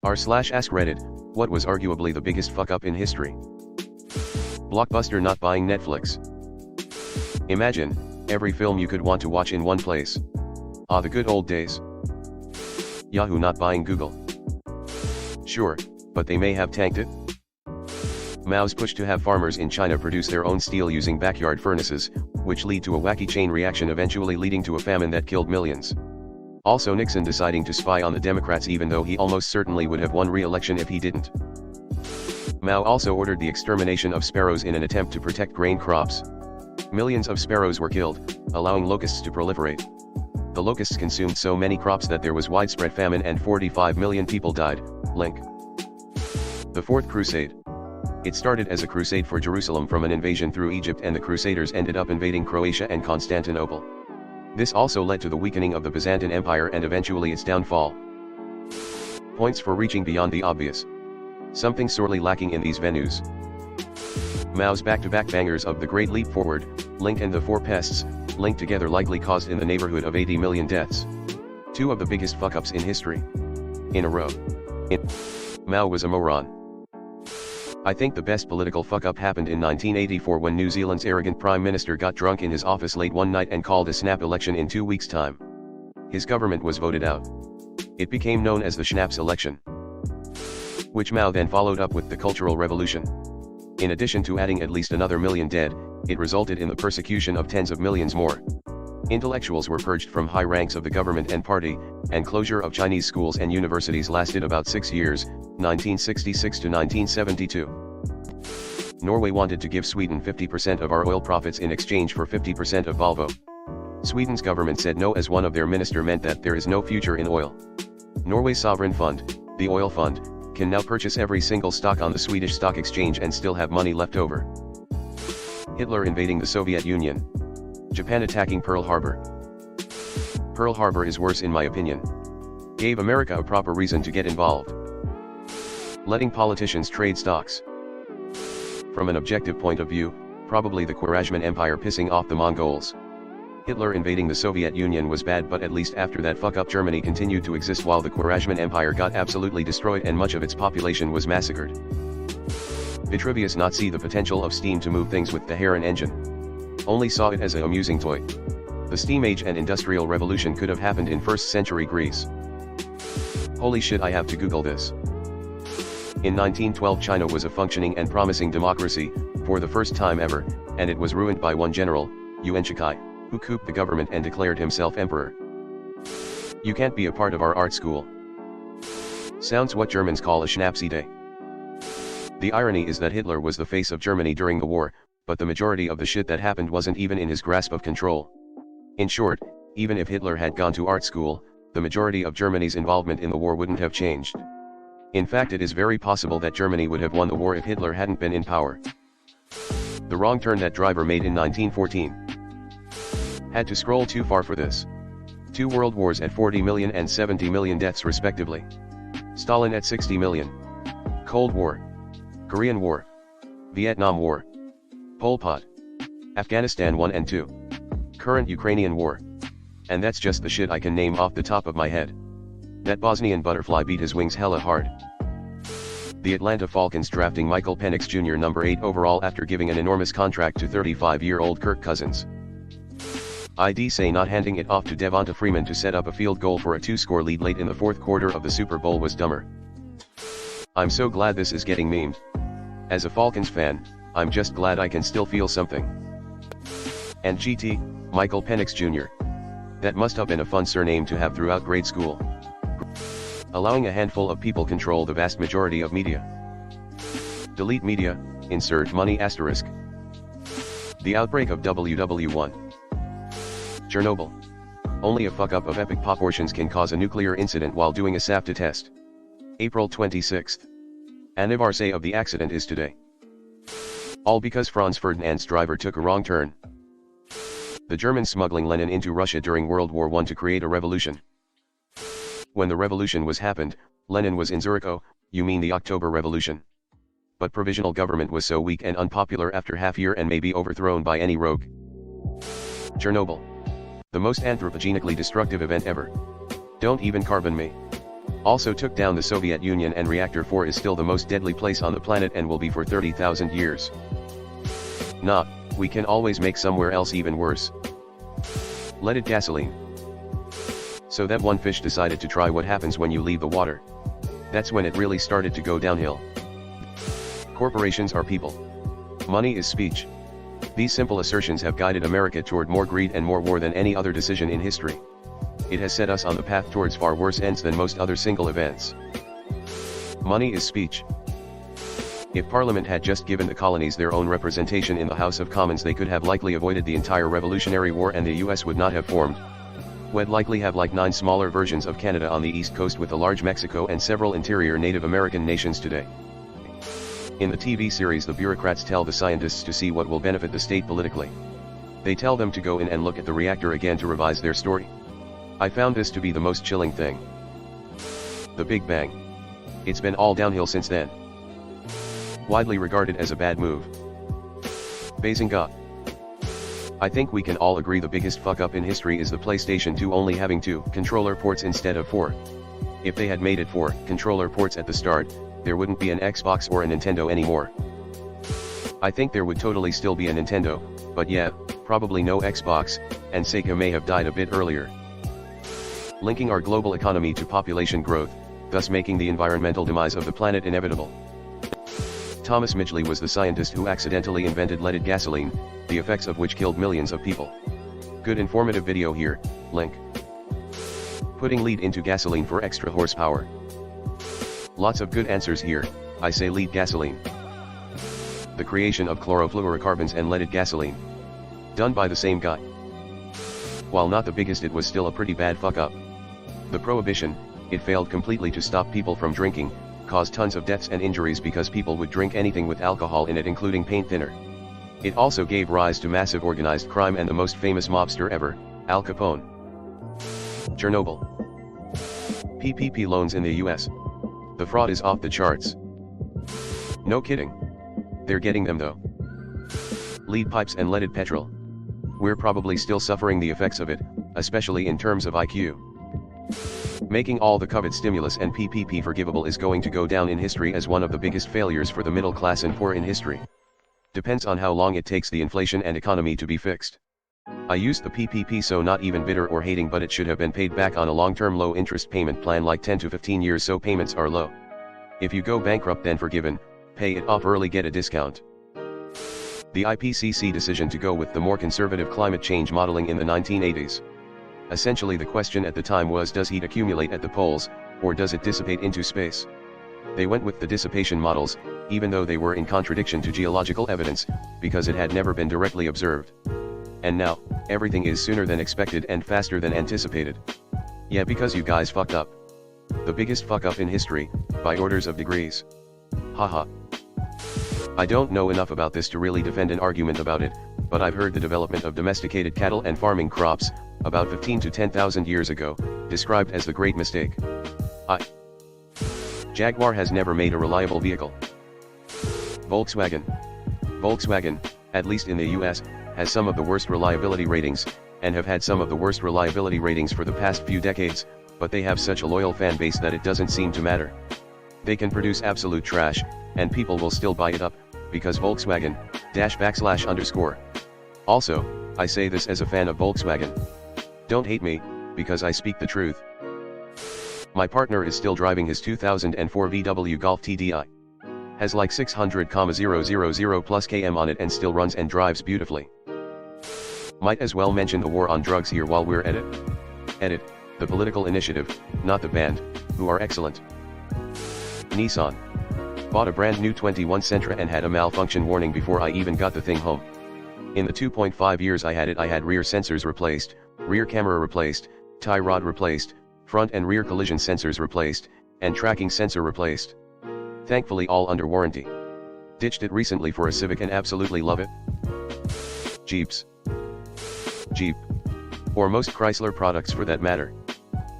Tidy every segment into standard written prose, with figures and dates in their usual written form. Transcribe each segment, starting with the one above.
r/AskReddit, what was arguably the biggest fuck up in history? Blockbuster not buying Netflix. Imagine, every film you could want to watch in one place. Ah, the good old days. Yahoo not buying Google. Sure, but they may have tanked it. Mao's push to have farmers in China produce their own steel using backyard furnaces, which lead to a wacky chain reaction eventually leading to a famine that killed millions. Also Nixon deciding to spy on the Democrats even though he almost certainly would have won re-election if he didn't. Mao also ordered the extermination of sparrows in an attempt to protect grain crops. Millions of sparrows were killed, allowing locusts to proliferate. The locusts consumed so many crops that there was widespread famine and 45 million people died. Link. The Fourth Crusade. It started as a crusade for Jerusalem from an invasion through Egypt, and the Crusaders ended up invading Croatia and Constantinople. This also led to the weakening of the Byzantine Empire and eventually its downfall. Points for reaching beyond the obvious. Something sorely lacking in these venues. Mao's back-to-back bangers of The Great Leap Forward, Link and The Four Pests, linked together likely caused in the neighborhood of 80 million deaths. Two of the biggest fuck-ups in history. In a row. Mao was a moron. I think the best political fuck-up happened in 1984 when New Zealand's arrogant Prime Minister got drunk in his office late one night and called a snap election in 2 weeks' time. His government was voted out. It became known as the Schnapps election, which Mao then followed up with the Cultural Revolution. In addition to adding at least another million dead, it resulted in the persecution of tens of millions more. Intellectuals were purged from high ranks of the government and party, and closure of Chinese schools and universities lasted about 6 years, 1966 to 1972. Norway wanted to give Sweden 50% of our oil profits in exchange for 50% of Volvo. Sweden's government said no, as one of their minister meant that there is no future in oil. Norway's sovereign fund, the oil fund, can now purchase every single stock on the Swedish stock exchange and still have money left over. Hitler invading the Soviet Union. Japan attacking Pearl Harbor. Pearl Harbor is worse in my opinion. Gave America a proper reason to get involved. Letting politicians trade stocks. From an objective point of view, probably the Khwarezmian Empire pissing off the Mongols. Hitler invading the Soviet Union was bad, but at least after that fuck up Germany continued to exist while the Khwarezmian Empire got absolutely destroyed and much of its population was massacred. Vitruvius not see the potential of steam to move things with the Heron engine. Only saw it as an amusing toy. The steam age and industrial revolution could have happened in 1st century Greece. Holy shit, I have to Google this. In 1912 China was a functioning and promising democracy, for the first time ever, and it was ruined by one general, Yuan Shikai, who couped the government and declared himself emperor. You can't be a part of our art school. Sounds what Germans call a Schnapsy day. The irony is that Hitler was the face of Germany during the war, but the majority of the shit that happened wasn't even in his grasp of control. In short, even if Hitler had gone to art school, the majority of Germany's involvement in the war wouldn't have changed. In fact, it is very possible that Germany would have won the war if Hitler hadn't been in power. The wrong turn that driver made in 1914. Had to scroll too far for this. 2 world wars at 40 million and 70 million deaths respectively. Stalin at 60 million. Cold War. Korean War. Vietnam War. Pol Pot. Afghanistan 1 and 2. Current Ukrainian War. And that's just the shit I can name off the top of my head. That Bosnian butterfly beat his wings hella hard. The Atlanta Falcons drafting Michael Penix Jr. number 8 overall after giving an enormous contract to 35-year-old Kirk Cousins. I'd say not handing it off to Devonta Freeman to set up a field goal for a 2-score lead late in the 4th quarter of the Super Bowl was dumber. I'm so glad this is getting memed. As a Falcons fan, I'm just glad I can still feel something. And GT, Michael Penix Jr. That must have been a fun surname to have throughout grade school. Allowing a handful of people control the vast majority of media. Delete media, insert money asterisk. The outbreak of WW1. Chernobyl. Only a fuck up of epic proportions can cause a nuclear incident while doing a SAFTA test. April 26th. Anniversary of the accident is today. All because Franz Ferdinand's driver took a wrong turn. The Germans smuggling Lenin into Russia during World War I to create a revolution. When the revolution was happened, Lenin was in Zurich. Oh, you mean the October Revolution. But provisional government was so weak and unpopular after half year and may be overthrown by any rogue. Chernobyl. The most anthropogenically destructive event ever. Don't even carbon me. Also took down the Soviet Union, and Reactor 4 is still the most deadly place on the planet and will be for 30,000 years. Nah, we can always make somewhere else even worse. Leaded gasoline. So that one fish decided to try what happens when you leave the water. That's when it really started to go downhill. Corporations are people. Money is speech. These simple assertions have guided America toward more greed and more war than any other decision in history. It has set us on the path towards far worse ends than most other single events. Money is speech. If Parliament had just given the colonies their own representation in the House of Commons, they could have likely avoided the entire Revolutionary War, and the US would not have formed. We'd likely have like 9 smaller versions of Canada on the East Coast, with a large Mexico and several interior Native American nations today. In the TV series, the bureaucrats tell the scientists to see what will benefit the state politically. They tell them to go in and look at the reactor again to revise their story. I found this to be the most chilling thing. The Big Bang. It's been all downhill since then. Widely regarded as a bad move. Bazinga. I think we can all agree the biggest fuck up in history is the PlayStation 2 only having 2 controller ports instead of 4. If they had made it 4 controller ports at the start, there wouldn't be an Xbox or a Nintendo anymore. I think there would totally still be a Nintendo, but yeah, probably no Xbox, and Sega may have died a bit earlier. Linking our global economy to population growth, thus making the environmental demise of the planet inevitable. Thomas Midgley was the scientist who accidentally invented leaded gasoline, the effects of which killed millions of people. Good informative video here, link. Putting lead into gasoline for extra horsepower. Lots of good answers here, I say lead gasoline. The creation of chlorofluorocarbons and leaded gasoline. Done by the same guy. While not the biggest, it was still a pretty bad fuck up. The prohibition, it failed completely to stop people from drinking, caused tons of deaths and injuries because people would drink anything with alcohol in it, including paint thinner. It also gave rise to massive organized crime and the most famous mobster ever, Al Capone. Chernobyl. PPP loans in the US. The fraud is off the charts. No kidding. They're getting them though. Lead pipes and leaded petrol. We're probably still suffering the effects of it, especially in terms of IQ. Making all the COVID stimulus and PPP forgivable is going to go down in history as one of the biggest failures for the middle class and poor in history. Depends on how long it takes the inflation and economy to be fixed. I used the PPP, so not even bitter or hating, but it should have been paid back on a long-term low-interest payment plan like 10 to 15 years so payments are low. If you go bankrupt, then forgiven, pay it off early, get a discount. The IPCC decision to go with the more conservative climate change modeling in the 1980s. Essentially the question at the time was, does heat accumulate at the poles, or does it dissipate into space? They went with the dissipation models, even though they were in contradiction to geological evidence, because it had never been directly observed. And now, everything is sooner than expected and faster than anticipated. Yeah, because you guys fucked up. The biggest fuck up in history, by orders of degrees. Haha. I don't know enough about this to really defend an argument about it, but I've heard the development of domesticated cattle and farming crops, about 15 to 10,000 years ago, described as the Great Mistake. Jaguar has never made a reliable vehicle. Volkswagen. Volkswagen, at least in the US, has some of the worst reliability ratings, and have had some of the worst reliability ratings for the past few decades, but they have such a loyal fan base that it doesn't seem to matter. They can produce absolute trash, and people will still buy it up, because Volkswagen, __. Also, I say this as a fan of Volkswagen. Don't hate me, because I speak the truth. My partner is still driving his 2004 VW Golf TDI. Has like 600,000 plus km on it and still runs and drives beautifully. Might as well mention the war on drugs here while we're at it. Edit, the political initiative, not the band, who are excellent. Nissan. Bought a brand new 21 Sentra and had a malfunction warning before I even got the thing home. In the 2.5 years I had it, I had rear sensors replaced, rear camera replaced, tie rod replaced, front and rear collision sensors replaced, and tracking sensor replaced. Thankfully all under warranty. Ditched it recently for a Civic and absolutely love it. Jeeps. Jeep. Or most Chrysler products for that matter.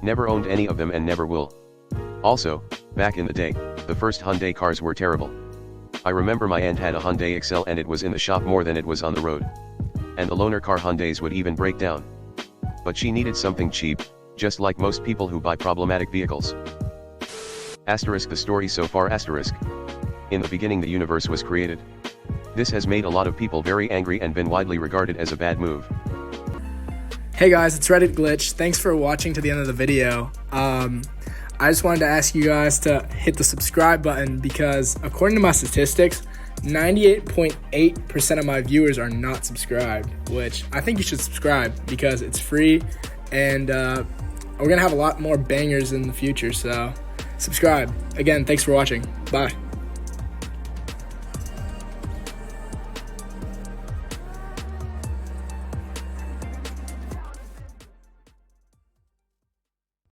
Never owned any of them and never will. Also, back in the day, the first Hyundai cars were terrible. I remember my aunt had a Hyundai Excel and it was in the shop more than it was on the road. And the loaner car Hyundais would even break down. But she needed something cheap, just like most people who buy problematic vehicles. Asterisk the story so far asterisk. In the beginning the universe was created. This has made a lot of people very angry and been widely regarded as a bad move. Hey guys, it's Reddit Glitch. Thanks for watching to the end of the video. I just wanted to ask you guys to hit the subscribe button because according to my statistics, 98.8% of my viewers are not subscribed, which I think you should subscribe because it's free and we're going to have a lot more bangers in the future, so subscribe. Again, thanks for watching. Bye.